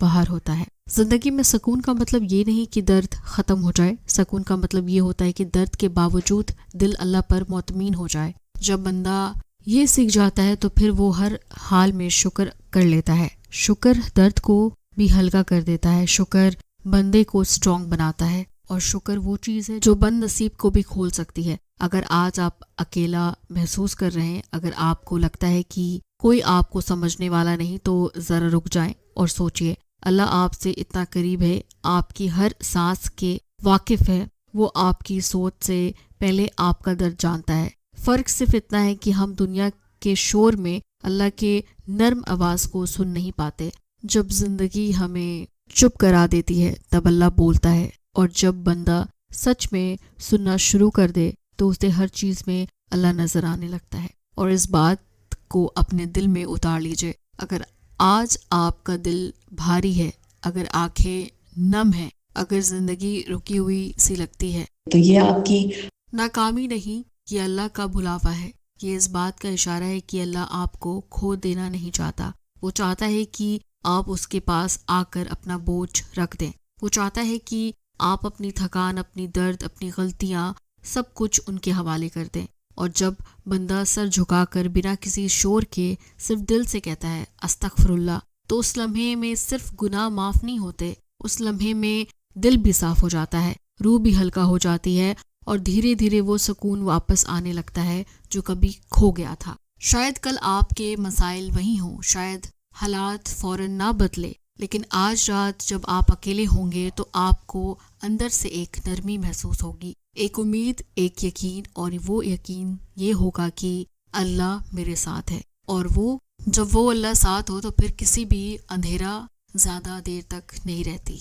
باہر ہوتا ہے۔ زندگی میں سکون کا مطلب یہ نہیں کہ درد ختم ہو جائے، سکون کا مطلب یہ ہوتا ہے کہ درد کے باوجود دل اللہ پر مطمئن ہو جائے۔ جب بندہ یہ سیکھ جاتا ہے تو پھر وہ ہر حال میں شکر کر لیتا ہے۔ شکر درد کو بھی ہلکا کر دیتا ہے، شکر بندے کو اسٹرانگ بناتا ہے، اور شکر وہ چیز ہے جو بد نصیب کو بھی کھول سکتی ہے۔ اگر آج آپ اکیلا محسوس کر رہے ہیں، اگر آپ کو لگتا ہے کہ کوئی آپ کو سمجھنے والا نہیں، تو ذرا رک جائیں اور سوچئے، اللہ آپ سے اتنا قریب ہے، آپ کی ہر سانس کے واقف ہے، وہ آپ کی سوچ سے پہلے آپ کا درد جانتا ہے۔ فرق صرف اتنا ہے کہ ہم دنیا کے شور میں اللہ کے نرم آواز کو سن نہیں پاتے۔ جب زندگی ہمیں چپ کرا دیتی ہے تب اللہ بولتا ہے، اور جب بندہ سچ میں سننا شروع کر دے تو اسے ہر چیز میں اللہ نظر آنے لگتا ہے۔ اور اس بات کو اپنے دل میں اتار لیجئے، اگر آج آپ کا دل بھاری ہے، اگر آنکھیں نم ہیں، اگر زندگی رکی ہوئی سی لگتی ہے، تو یہ آپ کی ناکامی نہیں، یہ اللہ کا بلاوا ہے۔ یہ اس بات کا اشارہ ہے کہ اللہ آپ کو کھو دینا نہیں چاہتا، وہ چاہتا ہے کہ آپ اس کے پاس آ کر اپنا بوجھ رکھ دیں۔ وہ چاہتا ہے کہ آپ اپنی تھکان، اپنی درد، اپنی غلطیاں سب کچھ ان کے حوالے کر دیں۔ اور جب بندہ سر جھکا کر بنا کسی شور کے صرف دل سے کہتا ہے استغفر اللہ، تو اس لمحے میں صرف گناہ معاف نہیں ہوتے، اس لمحے میں دل بھی صاف ہو جاتا ہے، روح بھی ہلکا ہو جاتی ہے، اور دھیرے دھیرے وہ سکون واپس آنے لگتا ہے جو کبھی کھو گیا تھا۔ شاید کل آپ کے مسائل وہی ہوں، شاید حالات فوراً نہ بدلے، لیکن آج رات جب آپ اکیلے ہوں گے تو آپ کو اندر سے ایک نرمی محسوس ہوگی، ایک امید، ایک یقین، اور وہ یقین یہ ہوگا کہ اللہ میرے ساتھ ہے۔ اور وہ جب وہ اللہ ساتھ ہو تو پھر کسی بھی اندھیرا زیادہ دیر تک نہیں رہتی۔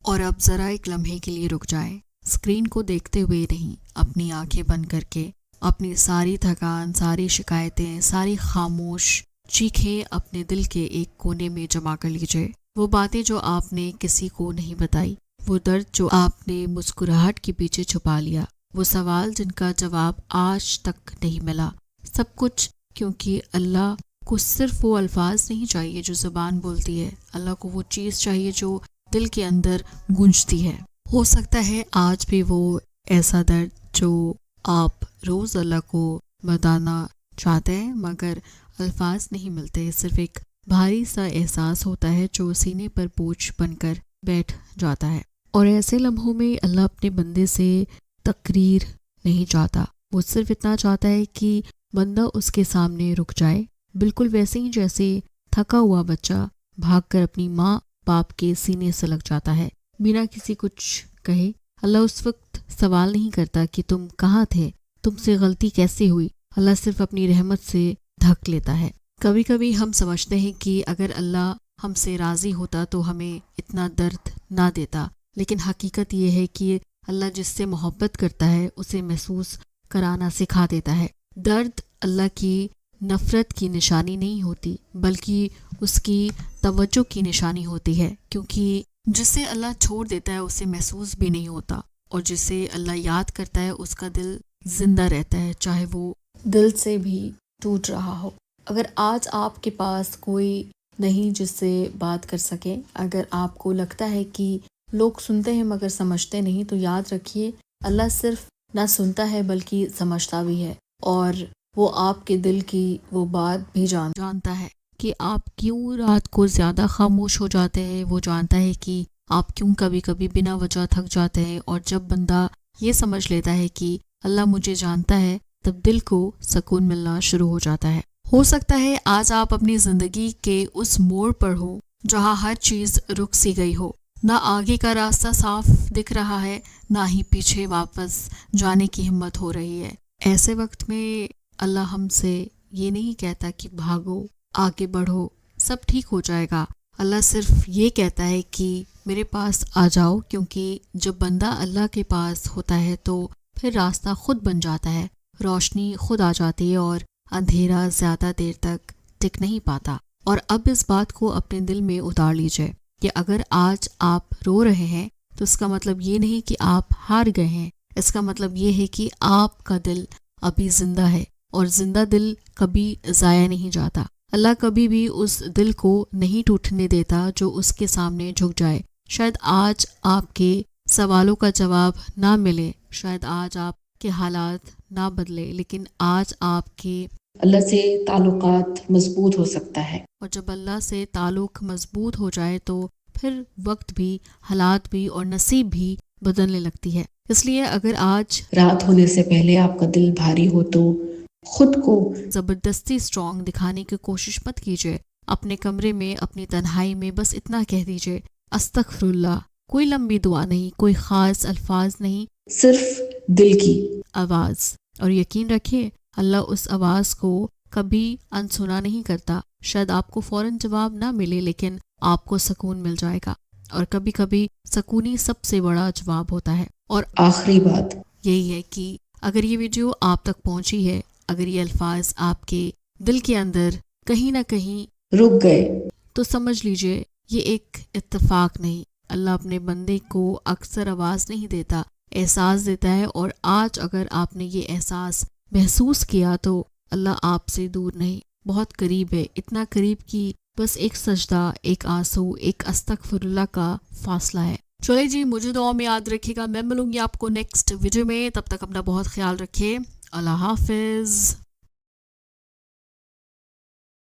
اور اب ذرا ایک لمحے کے لیے رک جائیں، اسکرین کو دیکھتے ہوئے نہیں، اپنی آنکھیں بند کر کے اپنی ساری تھکان، ساری شکایتیں، ساری خاموش چیخیں اپنے دل کے ایک کونے میں جمع کر لیجئے۔ وہ باتیں جو آپ نے کسی کو نہیں بتائی، وہ درد جو آپ نے مسکراہٹ کے پیچھے چھپا لیا، وہ سوال جن کا جواب آج تک نہیں ملا، سب کچھ کیونکہ اللہ کو صرف وہ الفاظ نہیں چاہیے جو زبان بولتی ہے، اللہ کو وہ چیز چاہیے جو دل کے اندر گونجتی ہے۔ ہو سکتا ہے آج بھی وہ ایسا درد جو آپ روز اللہ کو بتانا چاہتے ہیں مگر الفاظ نہیں ملتے، صرف ایک بھاری سا احساس ہوتا ہے جو سینے پر بوجھ بن کر بیٹھ جاتا ہے۔ اور ایسے لمحوں میں اللہ اپنے بندے سے تقریر نہیں چاہتا، وہ صرف اتنا چاہتا ہے کہ بندہ اس کے سامنے رک جائے، بالکل ویسے ہی جیسے تھکا ہوا بچہ بھاگ کر اپنی ماں باپ کے سینے سے لگ جاتا ہے بنا کسی کچھ کہے۔ اللہ اس وقت سوال نہیں کرتا کہ تم کہاں تھے، تم سے غلطی کیسے ہوئی، اللہ صرف اپنی رحمت سے ڈھک لیتا ہے۔ کبھی کبھی ہم سمجھتے ہیں کہ اگر اللہ ہم سے راضی ہوتا تو ہمیں اتنا درد نہ دیتا، لیکن حقیقت یہ ہے کہ اللہ جس سے محبت کرتا ہے اسے محسوس کرانا سکھا دیتا ہے۔ درد اللہ کی نفرت کی نشانی نہیں ہوتی بلکہ اس کی توجہ کی نشانی ہوتی ہے، کیونکہ جسے اللہ چھوڑ دیتا ہے اسے محسوس بھی نہیں ہوتا، اور جسے اللہ یاد کرتا ہے اس کا دل زندہ رہتا ہے، چاہے وہ دل سے بھی ٹوٹ رہا ہو۔ اگر آج آپ کے پاس کوئی نہیں جس سے بات کر سکے، اگر آپ کو لگتا ہے کہ لوگ سنتے ہیں مگر سمجھتے نہیں، تو یاد رکھیے اللہ صرف نہ سنتا ہے بلکہ سمجھتا بھی ہے، اور وہ آپ کے دل کی وہ بات بھی جانتا ہے کہ آپ کیوں رات کو زیادہ خاموش ہو جاتے ہیں، وہ جانتا ہے کہ آپ کیوں کبھی کبھی بنا وجہ تھک جاتے ہیں۔ اور جب بندہ یہ سمجھ لیتا ہے کہ اللہ مجھے جانتا ہے، تب دل کو سکون ملنا شروع ہو جاتا ہے۔ ہو سکتا ہے آج آپ اپنی زندگی کے اس موڑ پر ہو جہاں ہر چیز رک سی گئی ہو، نہ آگے کا راستہ صاف دکھ رہا ہے، نہ ہی پیچھے واپس جانے کی ہمت ہو رہی ہے۔ ایسے وقت میں اللہ ہم سے یہ نہیں کہتا کہ بھاگو، آگے بڑھو، سب ٹھیک ہو جائے گا۔ اللہ صرف یہ کہتا ہے کہ میرے پاس آ جاؤ، کیونکہ جب بندہ اللہ کے پاس ہوتا ہے تو پھر راستہ خود بن جاتا ہے، روشنی خود آ جاتی ہے، اور اندھیرا زیادہ دیر تک ٹک نہیں پاتا۔ اور اب اس بات کو اپنے دل میں اتار لیجئے کہ اگر آج آپ رو رہے ہیں تو اس کا مطلب یہ نہیں کہ آپ ہار گئے ہیں، اس کا مطلب یہ ہے کہ آپ کا دل ابھی زندہ ہے، اور زندہ دل کبھی ضائع نہیں جاتا۔ اللہ کبھی بھی اس دل کو نہیں ٹوٹنے دیتا جو اس کے سامنے جھک جائے۔ شاید آج آپ کے سوالوں کا جواب نہ ملے، شاید آج آپ کے حالات نہ بدلے، لیکن آج آپ کے اللہ سے تعلقات مضبوط ہو سکتا ہے۔ اور جب اللہ سے تعلق مضبوط ہو جائے تو پھر وقت بھی، حالات بھی اور نصیب بھی بدلنے لگتی ہے۔ اس لیے اگر آج رات ہونے سے پہلے آپ کا دل بھاری ہو تو خود کو زبردستی اسٹرانگ دکھانے کی کوشش مت کیجیے۔ اپنے کمرے میں، اپنی تنہائی میں بس اتنا کہہ دیجیے، استغفر اللہ۔ کوئی لمبی دعا نہیں، کوئی خاص الفاظ نہیں، صرف دل کی آواز۔ اور یقین رکھیے اللہ اس آواز کو کبھی انسنا نہیں کرتا۔ شاید آپ کو فوراً جواب نہ ملے، لیکن آپ کو سکون مل جائے گا، اور کبھی کبھی سکون ہی سب سے بڑا جواب ہوتا ہے۔ اور آخری بات یہی ہے کہ اگر یہ ویڈیو آپ تک پہنچی ہے، اگر یہ الفاظ آپ کے دل کے اندر کہیں نہ کہیں رک گئے تو سمجھ لیجئے یہ ایک اتفاق نہیں، اللہ اپنے بندے کو اکثر آواز نہیں دیتا، احساس دیتا ہے۔ اور آج اگر آپ نے یہ احساس محسوس کیا تو اللہ آپ سے دور نہیں، بہت قریب ہے، اتنا قریب کہ بس ایک سجدہ، ایک آنسو، ایک استغفر اللہ کا فاصلہ ہے۔ چلے جی، مجھے دعا میں یاد رکھے گا، میں ملوں گی آپ کو نیکسٹ ویڈیو میں، تب تک اپنا بہت خیال رکھے، اللہ حافظ۔